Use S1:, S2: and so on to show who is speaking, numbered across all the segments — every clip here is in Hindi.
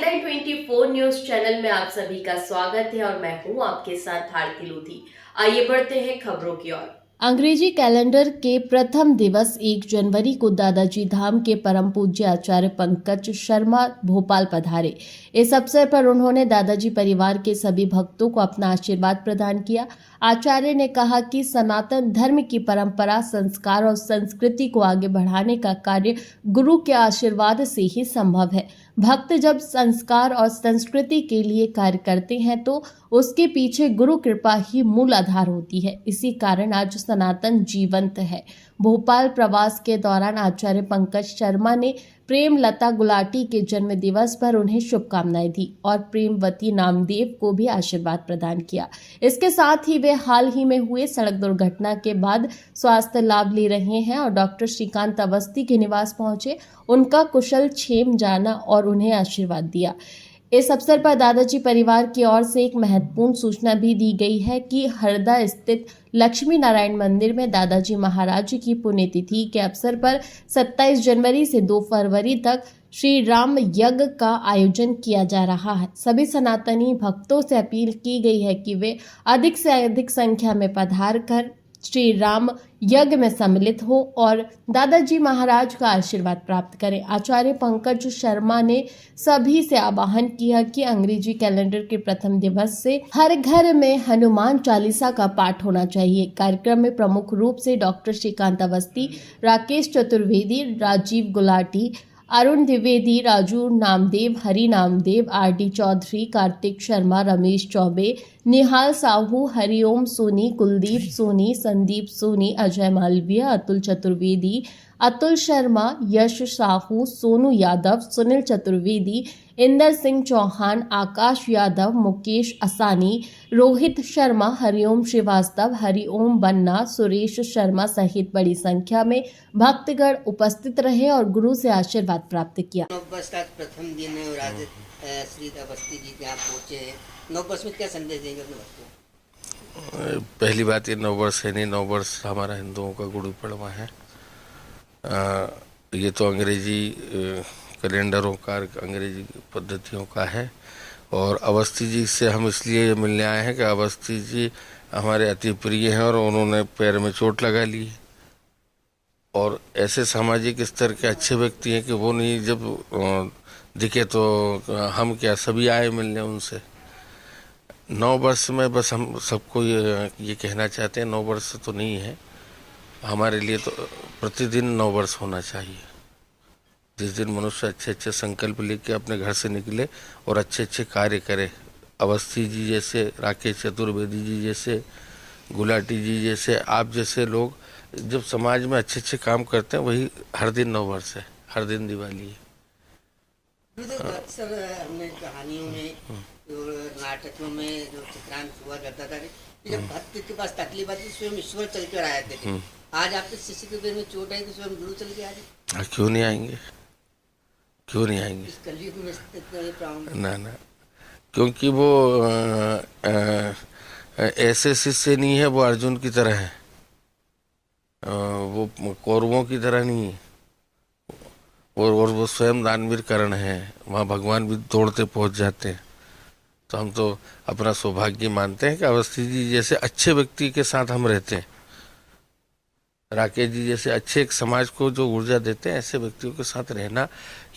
S1: हेडलाइन 24 न्यूज चैनल में आप सभी का स्वागत है और मैं हूं आपके साथ भारती लोधी। आइए बढ़ते हैं खबरों की ओर। अंग्रेजी कैलेंडर के प्रथम दिवस 1 जनवरी को दादाजी धाम के परम पूज्य आचार्य पंकज शर्मा भोपाल पधारे। इस अवसर पर उन्होंने दादाजी परिवार के सभी भक्तों को अपना आशीर्वाद प्रदान किया। आचार्य ने कहा कि सनातन धर्म की परंपरा, संस्कार और संस्कृति को आगे बढ़ाने का कार्य गुरु के आशीर्वाद से ही संभव है। भक्त जब संस्कार और संस्कृति के लिए कार्य करते हैं तो उसके पीछे गुरु कृपा ही मूल आधार होती है। इसी कारण आज सनातन जीवंत है। भोपाल प्रवास के दौरान आचार्य पंकज शर्मा ने प्रेमलता गुलाटी के जन्म दिवस पर उन्हें शुभकामनाएं दी और प्रेमवती नामदेव को भी आशीर्वाद प्रदान किया। इसके साथ ही वे हाल ही में हुए सड़क दुर्घटना के बाद स्वास्थ्य लाभ ले रहे हैं और डॉक्टर श्रीकांत अवस्थी के निवास पहुंचे, उनका कुशल क्षेम जाना और उन्हें आशीर्वाद दिया। इस अवसर पर दादाजी परिवार की ओर से एक महत्वपूर्ण सूचना भी दी गई है कि हरदा स्थित लक्ष्मी नारायण मंदिर में दादाजी महाराज की पुण्यतिथि के अवसर पर 27 जनवरी से 2 फरवरी तक श्री राम यज्ञ का आयोजन किया जा रहा है। सभी सनातनी भक्तों से अपील की गई है कि वे अधिक से अधिक संख्या में पधार कर श्री राम यज्ञ में सम्मिलित हो और दादाजी महाराज का आशीर्वाद प्राप्त करें। आचार्य पंकज शर्मा ने सभी से आह्वान किया कि अंग्रेजी कैलेंडर के प्रथम दिवस से हर घर में हनुमान चालीसा का पाठ होना चाहिए। कार्यक्रम में प्रमुख रूप से डॉक्टर श्रीकांत अवस्थी, राकेश चतुर्वेदी, राजीव गुलाटी, अरुण द्विवेदी, राजू नामदेव, हरि नामदेव, आर.डी. चौधरी, कार्तिक शर्मा, रमेश चौबे, निहाल साहू, हरिओम सोनी, कुलदीप सोनी, संदीप सोनी, अजय मालवीय, अतुल चतुर्वेदी, अतुल शर्मा, यश साहू, सोनू यादव, सुनील चतुर्वेदी, इंदर सिंह चौहान, आकाश यादव, मुकेश असानी, रोहित शर्मा, हरिओम श्रीवास्तव, हरिओम बन्ना, सुरेश शर्मा सहित बड़ी संख्या में भक्तगण उपस्थित रहे और गुरु से आशीर्वाद प्राप्त किया।
S2: नववर्ष का प्रथम दिन है और आज श्री अवस्थी जी यहाँ पहुँचे हैं। नववर्ष में क्या संदेश देंगे अपने भक्तों?
S3: पहली बात ये नववर्ष है नहीं, नववर्ष हमारा हिंदुओं का गुरु पड़वा है। ये तो अंग्रेजी कैलेंडरों का, अंग्रेजी पद्धतियों का है और अवस्थी जी से हम इसलिए मिलने आए हैं कि अवस्थी जी हमारे अति प्रिय हैं और उन्होंने पैर में चोट लगा ली और ऐसे सामाजिक स्तर के अच्छे व्यक्ति हैं कि वो नहीं जब दिखे तो हम क्या सभी आए मिलने उनसे। 9 वर्ष में बस हम सबको ये कहना चाहते हैं, 9 वर्ष तो नहीं है हमारे लिए, तो प्रतिदिन 9 वर्ष होना चाहिए। जिस दिन मनुष्य अच्छे अच्छे संकल्प लेके अपने घर से निकले और अच्छे अच्छे कार्य करे, अवस्थी जी जैसे, राकेश चतुर्वेदी जी जैसे, गुलाटी जी जैसे, आप जैसे लोग जब समाज में अच्छे अच्छे काम करते हैं, वही हर दिन 9 वर्ष है, हर दिन दिवाली है।
S2: अक्सर हमने कहानियों में और नाटकों में जो चित्रांत हुआ करता था कि जब भक्त के पास तकलीफ आती स्वयं ईश्वर चल कर आए थे। आज आपके शिष्य के पैर में चोट आई तो स्वयं गुरु चल के आ जाए।
S3: क्यों नहीं आएंगे, क्यों नहीं आएंगे?
S2: इस कलयुग में
S3: ना ना, क्योंकि वो ऐसे शिष्य नहीं है, वो अर्जुन की तरह है, वो कौरवों की तरह नहीं है और वो स्वयं दानवीर कर्ण है, वहाँ भगवान भी दौड़ते पहुँच जाते हैं। तो हम तो अपना सौभाग्य मानते हैं कि अवस्थी जी जैसे अच्छे व्यक्ति के साथ हम रहते हैं, राकेश जी जैसे अच्छे एक समाज को जो ऊर्जा देते हैं, ऐसे व्यक्तियों के साथ रहना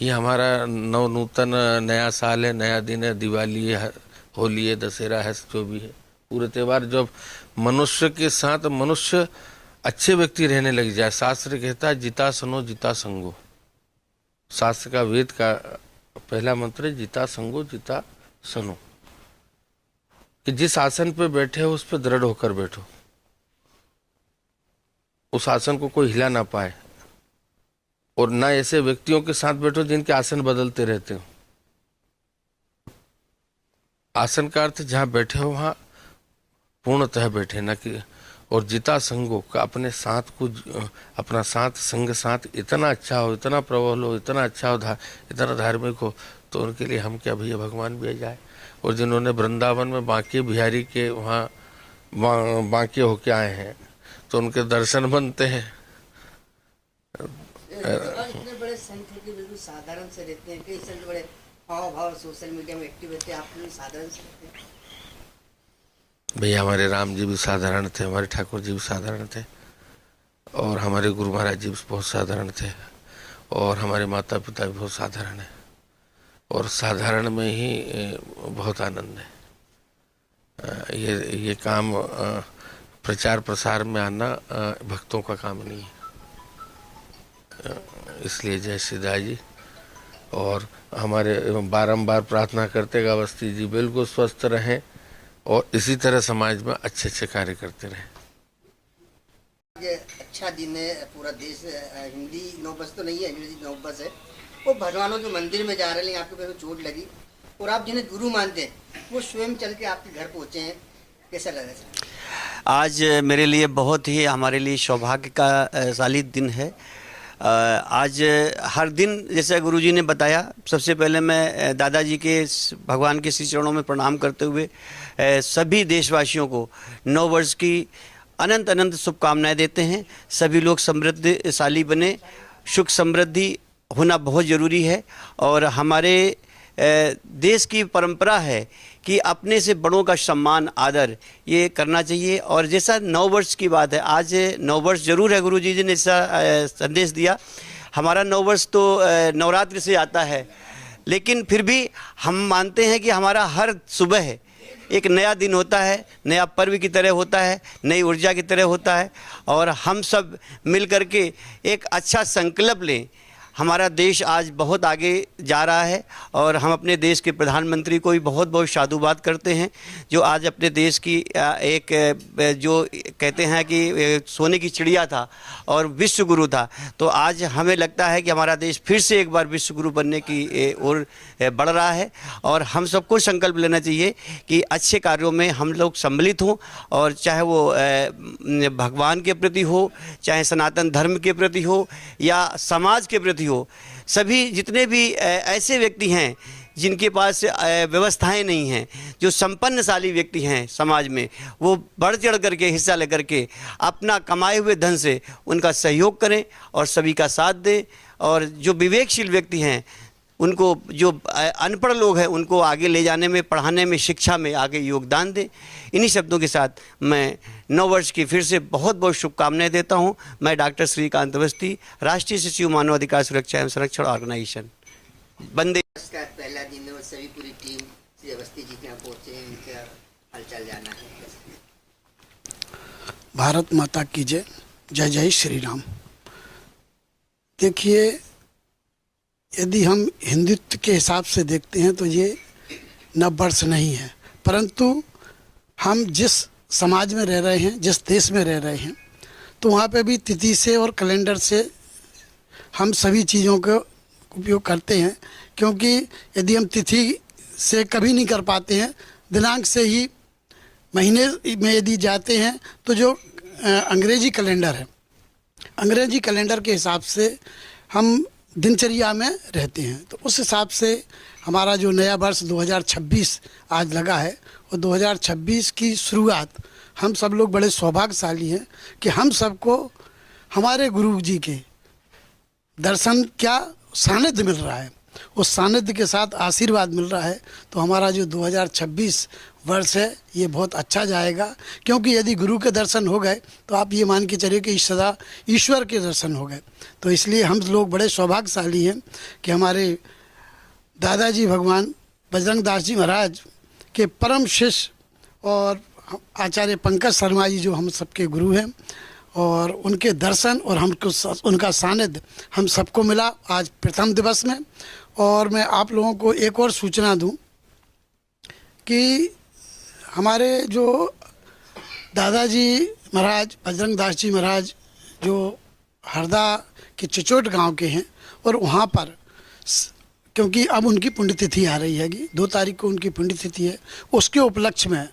S3: ये हमारा नूतन नया साल है, नया दिन है, दिवाली है, होली है, दशहरा है, जो भी है, पूरे त्यौहार जब मनुष्य के साथ मनुष्य अच्छे व्यक्ति रहने लग जाए। शास्त्र कहता है जिता सनो जिता संगो, शास्त्र का, वेद का पहला मंत्र है जिता संगो जिता सनो, कि जिस आसन पे बैठे हो उस पर दृढ़ होकर बैठो, उस आसन को कोई हिला ना पाए, और ना ऐसे व्यक्तियों के साथ बैठो जिनके आसन बदलते रहते हो। आसन का अर्थ जहाँ बैठे हो वहाँ पूर्णतः बैठे, ना कि, और जिता संगो का अपने साथ को, अपना साथ संग साथ इतना अच्छा हो, इतना प्रबल हो, इतना अच्छा हो, इतना धार्मिक हो, तो उनके लिए हम क्या भैया, भगवान भी आ जाए। और जिन्होंने वृंदावन में बांके बिहारी के वहाँ बांके होके आए हैं तो उनके दर्शन बनते हैं।
S2: इतने बड़े संत हैं कि बिल्कुल साधारण से रहते हैं, कई संत बड़े हाव भाव सोशल मीडिया में एक्टिव रहते हैं, आप लोग साधारण से रहते हैं?
S3: भैया हमारे राम जी भी साधारण थे, हमारे ठाकुर जी भी साधारण थे, और हमारे गुरु महाराज जी भी बहुत साधारण थे, और हमारे माता पिता भी बहुत साधारण हैं, और साधारण में ही बहुत आनंद है। ये काम प्रचार प्रसार में आना भक्तों का काम नहीं है। इसलिए जय श्रीदास जी, और हमारे बारंबार प्रार्थना करते कि अवस्थी जी बिल्कुल स्वस्थ रहें और इसी तरह समाज में अच्छे अच्छे कार्य करते रहें।
S2: ये अच्छा दिन है, पूरा देश हिंदी नौबस तो नहीं है, अंग्रेजी नौबस है। वो भगवानों के मंदिर में जा रहे हैं, आपके पैर में चोट लगी और आप जिन्हें गुरु मानते हैं वो स्वयं चल के आपके घर पहुँचे हैं, कैसा लगा सर?
S4: आज मेरे लिए बहुत ही हमारे लिए सौभाग्य का शाली दिन है। आज हर दिन जैसे गुरुजी ने बताया, सबसे पहले मैं दादाजी के भगवान के श्री चरणों में प्रणाम करते हुए सभी देशवासियों को नव वर्ष की अनंत अनंत शुभकामनाएं देते हैं। सभी लोग समृद्धशाली बने, सुख समृद्धि होना बहुत ज़रूरी है, और हमारे देश की परंपरा है कि अपने से बड़ों का सम्मान आदर ये करना चाहिए। और जैसा नव वर्ष की बात है, आज नव वर्ष जरूर है, गुरु जी ने ऐसा संदेश दिया। हमारा नव वर्ष तो नवरात्रि से आता है, लेकिन फिर भी हम मानते हैं कि हमारा हर सुबह एक नया दिन होता है, नया पर्व की तरह होता है, नई ऊर्जा की तरह होता है, और हम सब मिल कर के एक अच्छा संकल्प लें। हमारा देश आज बहुत आगे जा रहा है, और हम अपने देश के प्रधानमंत्री को भी बहुत बहुत साधुवाद करते हैं, जो आज अपने देश की एक जो कहते हैं कि सोने की चिड़िया था और विश्व गुरु था, तो आज हमें लगता है कि हमारा देश फिर से एक बार विश्व गुरु बनने की ओर बढ़ रहा है। और हम सबको संकल्प लेना चाहिए कि अच्छे कार्यों में हम लोग सम्मिलित हों, और चाहे वो भगवान के प्रति हो, चाहे सनातन धर्म के प्रति हो, या समाज के प्रति हो। सभी जितने भी ऐसे व्यक्ति हैं जिनके पास व्यवस्थाएं नहीं हैं, जो संपन्नशाली व्यक्ति हैं समाज में, वो बढ़ चढ़ करके हिस्सा लेकर के अपना कमाए हुए धन से उनका सहयोग करें और सभी का साथ दें। और जो विवेकशील व्यक्ति हैं उनको, जो अनपढ़ लोग हैं उनको आगे ले जाने में, पढ़ाने में, शिक्षा में आगे योगदान दें। इन्हीं शब्दों के साथ मैं नव वर्ष की फिर से बहुत बहुत शुभकामनाएं देता हूं। मैं डॉक्टर श्रीकांत अवस्थी, राष्ट्रीय सचिव मानव अधिकार सुरक्षा एवं संरक्षण ऑर्गेनाइजेशन बंदे।
S2: इसका पहला दिन है और सभी पूरी टीम श्री अवस्थी जी के यहाँ पहुँचे हैं, इनका हालचाल जाना है।
S5: भारत माता की जय, जय जय श्री राम। देखिए, यदि हम हिंदुत्व के हिसाब से देखते हैं तो ये नव वर्ष नहीं है, परंतु हम जिस समाज में रह रहे हैं, जिस देश में रह रहे हैं, तो वहाँ पे भी तिथि से और कैलेंडर से हम सभी चीज़ों का उपयोग करते हैं। क्योंकि यदि हम तिथि से कभी नहीं कर पाते हैं, दिनांक से ही महीने में यदि जाते हैं, तो जो अंग्रेजी कैलेंडर है, अंग्रेजी कैलेंडर के हिसाब से हम दिनचर्या में रहते हैं। तो उस हिसाब से हमारा जो नया वर्ष 2026 आज लगा है, और 2026 की शुरुआत हम सब लोग बड़े सौभाग्यशाली हैं कि हम सबको हमारे गुरु जी के दर्शन क्या सानिध्य मिल रहा है, उस सानिध्य के साथ आशीर्वाद मिल रहा है। तो हमारा जो 2026 वर्ष है ये बहुत अच्छा जाएगा, क्योंकि यदि गुरु के दर्शन हो गए तो आप ये मान के चलिए कि सदा ईश्वर के दर्शन हो गए। तो इसलिए हम लोग बड़े सौभाग्यशाली हैं कि हमारे दादाजी भगवान बजरंग दास जी महाराज के परम शिष्य और आचार्य पंकज शर्मा जी जो हम सबके गुरु हैं, और उनके दर्शन और हमको उनका सानिध्य हम सबको मिला आज प्रथम दिवस में। और मैं आप लोगों को एक और सूचना दूं कि हमारे जो दादाजी महाराज बजरंग दास जी महाराज जो हरदा के चिचोट गांव के हैं, और वहाँ पर क्योंकि अब उनकी पुण्यतिथि आ रही है, 2 तारीख को उनकी पुण्यतिथि है, उसके उपलक्ष्य में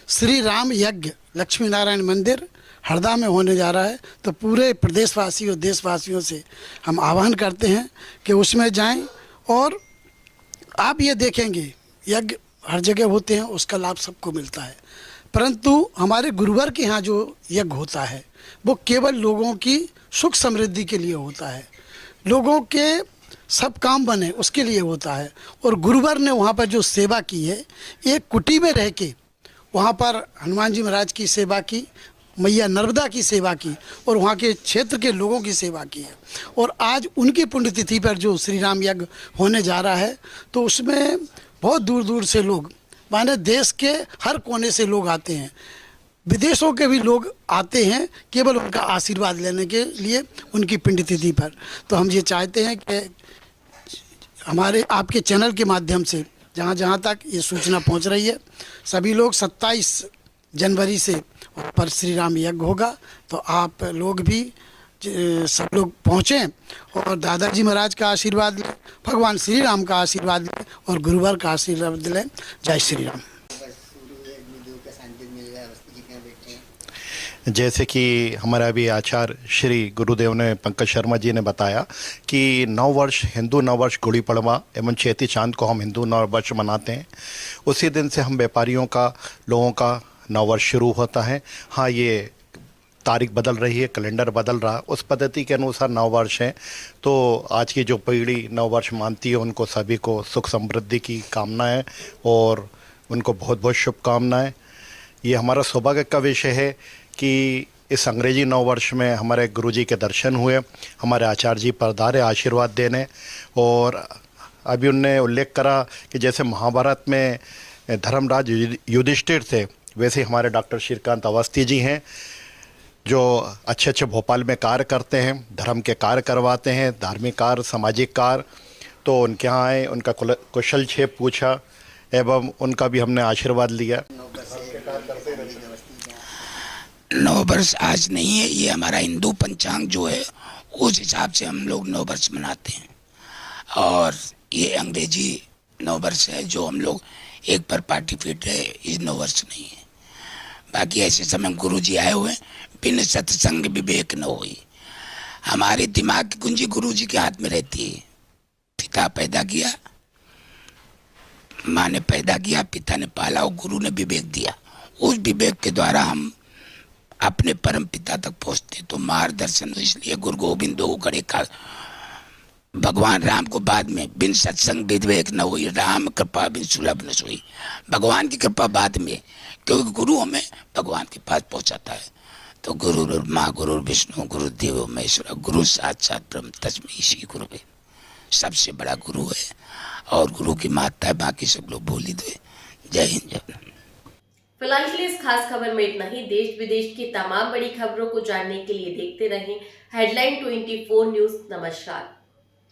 S5: श्री राम यज्ञ लक्ष्मी नारायण मंदिर हरदा में होने जा रहा है। तो पूरे प्रदेशवासी और देशवासियों से हम आह्वान करते हैं कि उसमें जाएं, और आप ये देखेंगे यज्ञ हर जगह होते हैं, उसका लाभ सबको मिलता है, परंतु हमारे गुरुवर के यहाँ जो यज्ञ होता है वो केवल लोगों की सुख समृद्धि के लिए होता है, लोगों के सब काम बने उसके लिए होता है। और गुरुवर ने वहाँ पर जो सेवा की है, एक कुटी में रह के वहाँ पर हनुमान जी महाराज की सेवा की, मैया नर्मदा की सेवा की और वहाँ के क्षेत्र के लोगों की सेवा की है। और आज उनकी पुण्यतिथि पर जो श्री राम यज्ञ होने जा रहा है, तो उसमें बहुत दूर दूर से लोग, माने देश के हर कोने से लोग आते हैं, विदेशों के भी लोग आते हैं केवल उनका आशीर्वाद लेने के लिए उनकी पुण्यतिथि पर। तो हम ये चाहते हैं कि हमारे आपके चैनल के माध्यम से जहाँ जहाँ तक ये सूचना पहुँच रही है, सभी लोग 27 जनवरी से पर श्री राम यज्ञ होगा, तो आप लोग भी सब लोग पहुँचें और दादाजी महाराज का आशीर्वाद लें, भगवान श्री राम का आशीर्वाद लें और गुरुवर का आशीर्वाद लें। जय श्री राम।
S6: जैसे कि हमारे अभी आचार्य श्री गुरुदेव ने पंकज शर्मा जी ने बताया कि नववर्ष, हिंदू नववर्ष गुड़ी पड़वा एवं चैती चांद को हम हिंदू नववर्ष मनाते हैं। उसी दिन से हम व्यापारियों का, लोगों का नववर्ष शुरू होता है। हाँ, ये तारीख बदल रही है, कैलेंडर बदल रहा, उस पद्धति के अनुसार नववर्ष है। तो आज की जो पीढ़ी नववर्ष मानती है, उनको सभी को सुख समृद्धि की कामना है और उनको बहुत बहुत शुभकामनाएं। ये हमारा सौभाग्य का विषय है कि इस अंग्रेजी नववर्ष में हमारे गुरुजी के दर्शन हुए, हमारे आचार्य जी पधारे आशीर्वाद देने। और अभी उनने उल्लेख करा कि जैसे महाभारत में धर्मराज युधिष्ठिर थे, वैसे हमारे डॉक्टर श्रीकांत अवस्थी जी हैं जो अच्छे अच्छे भोपाल में कार्य करते हैं, धर्म के कार्य करवाते हैं, धार्मिक कार्य, सामाजिक कार्य। तो उनके यहाँ आए, उनका कुशल क्षेम पूछा एवं उनका भी हमने आशीर्वाद लिया।
S7: नववर्ष आज नहीं है, ये हमारा हिंदू पंचांग जो है उस हिसाब से हम लोग नववर्ष मनाते हैं। और ये अंग्रेजी नववर्ष है जो हम लोग एक पर पार्टिसिपेट है, इस नववर्ष नहीं है। बाकी ऐसे समय गुरु जी आए हुए, बिन सत्संग विवेक न हुई। हमारे दिमाग की कुंजी गुरु जी के हाथ में रहती है। पिता पैदा किया, माँ ने पैदा किया, पिता ने पाला और गुरु ने विवेक दिया। उस विवेक के द्वारा हम अपने परम पिता तक पहुंचते। तो मार्गदर्शन इसलिए गुरु गोविंद दो खड़े का, भगवान राम को बाद में बिन सत्संग विवेक न हुई, राम कृपा बिन सुलभ न सोई। भगवान की कृपा बाद में, क्योंकि गुरु हमें भगवान के पास पहुंचाता है। तो गुरु माँ, गुरु विष्णु, गुरु देवो महेश्वर, गुरु साक्षात ब्रह्म तस्मै श्री गुरुवे। सबसे बड़ा गुरु है और गुरु की महत्ता है, बाकी सब लोग बोल ही दो। जय हिंद, जय भारत।
S1: फिलहाल के लिए इस खास खबर में इतना ही। देश विदेश की तमाम बड़ी खबरों को जानने के लिए देखते रहें हेडलाइन 24 न्यूज। नमस्कार।